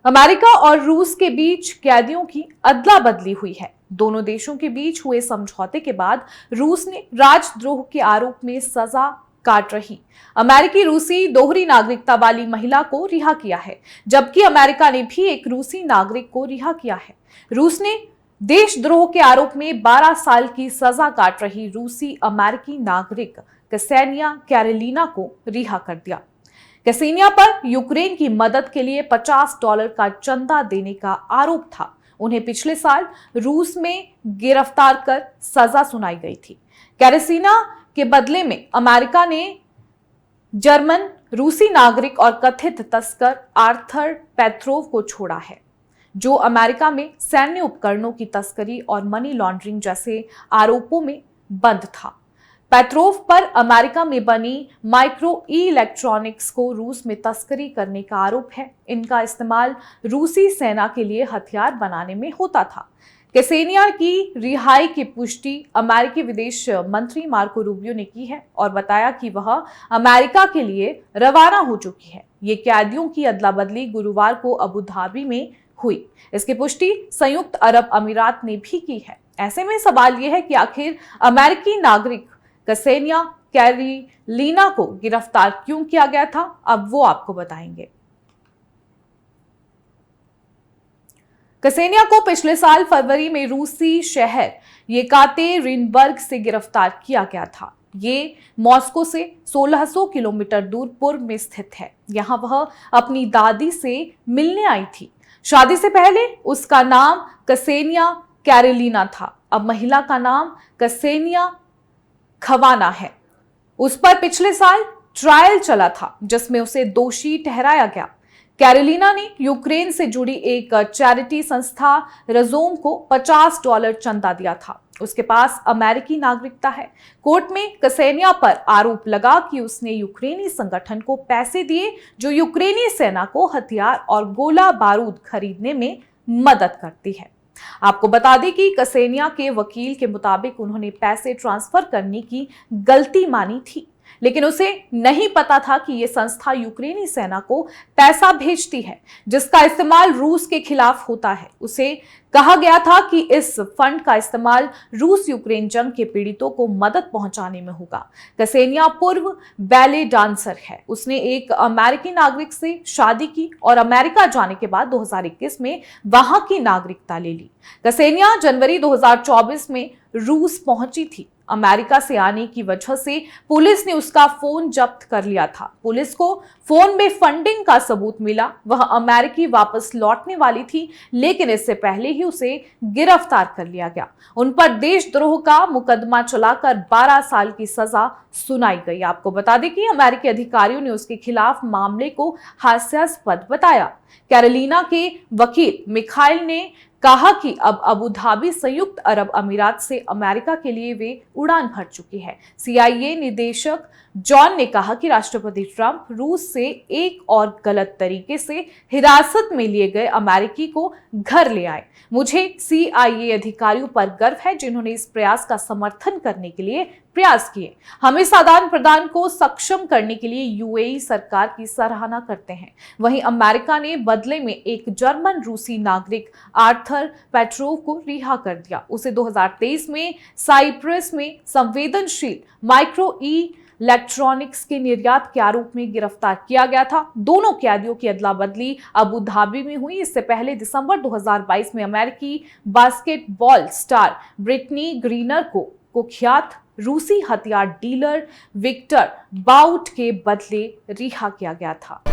America और रूस के बीच कैदियों की अदला बदली हुई है। दोनों देशों के बीच हुए समझौते के बाद रूस ने राजद्रोह के आरोप में सजा काट रही अमेरिकी रूसी दोहरी नागरिकता वाली महिला को रिहा किया है, जबकि अमेरिका ने भी एक रूसी नागरिक को रिहा किया है। रूस ने देशद्रोह के आरोप में 12 साल की सजा काट रही रूसी अमेरिकी नागरिक कसेनिया कैरेलिना को रिहा कर दिया। कैसेनिया पर यूक्रेन की मदद के लिए $50 का चंदा देने का आरोप था। उन्हें पिछले साल रूस में गिरफ्तार कर सजा सुनाई गई थी। कैरेसिना के बदले में अमेरिका ने जर्मन रूसी नागरिक और कथित तस्कर आर्थर पेट्रोव को छोड़ा है, जो अमेरिका में सैन्य उपकरणों की तस्करी और मनी लॉन्ड्रिंग जैसे आरोपों में बंद था। पेट्रोव पर अमेरिका में बनी माइक्रो इलेक्ट्रॉनिक्स को रूस में तस्करी करने का आरोप है। इनका इस्तेमाल रूसी सेना के लिए हथियार बनाने में होता था। कैसेनिया की रिहाई की पुष्टि अमेरिकी विदेश मंत्री मार्को रूबियो ने की है और बताया कि वह अमेरिका के लिए रवाना हो चुकी है। ये कैदियों की अदला बदली गुरुवार को अबू धाबी में हुई। इसकी पुष्टि संयुक्त अरब अमीरात ने भी की है। ऐसे में सवाल यह है कि आखिर अमेरिकी नागरिक कसेनिया कैरेलिना को गिरफ्तार क्यों किया गया था, अब वो आपको बताएंगे। कसेनिया को पिछले साल फरवरी में रूसी शहर येकातेरिनबर्ग से गिरफ्तार किया गया था। ये मॉस्को से 1600 किलोमीटर दूर पूर्व में स्थित है। यहां वह अपनी दादी से मिलने आई थी। शादी से पहले उसका नाम कसेनिया कैरेलिना था। अब महिला का नाम कसेनिया खवाना है। उस पर पिछले साल ट्रायल चला था, जिसमें उसे दोषी ठहराया गया। कैरेलिना ने यूक्रेन से जुड़ी एक चैरिटी संस्था रजोम को $50 चंदा दिया था। उसके पास अमेरिकी नागरिकता है। कोर्ट में कसेनिया पर आरोप लगा कि उसने यूक्रेनी संगठन को पैसे दिए, जो यूक्रेनी सेना को हथियार और गोला बारूद खरीदने में मदद करती है। आपको बता दें कि कसेनिया के वकील के मुताबिक उन्होंने पैसे ट्रांसफर करने की गलती मानी थी, लेकिन उसे नहीं पता था कि यह संस्था यूक्रेनी सेना को पैसा भेजती है, जिसका इस्तेमाल रूस के खिलाफ होता है। उसे कहा गया था कि इस फंड का इस्तेमाल रूस यूक्रेन जंग के पीड़ितों को मदद पहुंचाने में होगा। कसेनिया पूर्व बैले डांसर है। उसने एक अमेरिकी नागरिक से शादी की और अमेरिका जाने के बाद 2021 में वहां की नागरिकता ले ली। कसेनिया जनवरी 2024 में रूस पहुंची थी। अमेरिका से आने की वजह से पुलिस ने उसका फोन जब्त कर लिया था। पुलिस को फोन में फंडिंग का सबूत मिला। वह अमेरिकी वापस लौटने वाली थी, लेकिन इससे पहले ही उसे गिरफ्तार कर लिया गया। उन पर देशद्रोह का मुकदमा चलाकर 12 साल की सजा सुनाई गई। आपको बता दें कि अमेरिकी अधिकारियों ने उसके खिलाफ मामले को हास्यास्पद बताया। कैरेलिना के वकील मिखाइल ने कहा कि अब अबू धाबी संयुक्त अरब अमीरात से अमेरिका के लिए वे उड़ान भर चुकी है। CIA निदेशक जॉन ने कहा कि राष्ट्रपति ट्रंप रूस से एक और गलत तरीके से हिरासत में लिए गए अमेरिकी को घर ले आए। मुझे CIA अधिकारियों पर गर्व है, जिन्होंने इस प्रयास का समर्थन करने के लिए प्रयास किए। हम इस आदान प्रदान को सक्षम करने के लिए UAE सरकार की सराहना करते हैं। वहीं अमेरिका ने बदले में एक जर्मन रूसी नागरिक आर्थर पेट्रोव को रिहा कर दिया। उसे 2023 में साइप्रस में संवेदनशील माइक्रो इलेक्ट्रॉनिक्स के निर्यात के आरोप में गिरफ्तार किया गया था। दोनों कैदियों की अदला बदली अबू धाबी में हुई। इससे पहले दिसंबर 2022 में अमेरिकी बास्केटबॉल स्टार ब्रिटनी ग्रीनर को कुख्यात रूसी हथियार डीलर विक्टर बाउट के बदले रिहा किया गया था।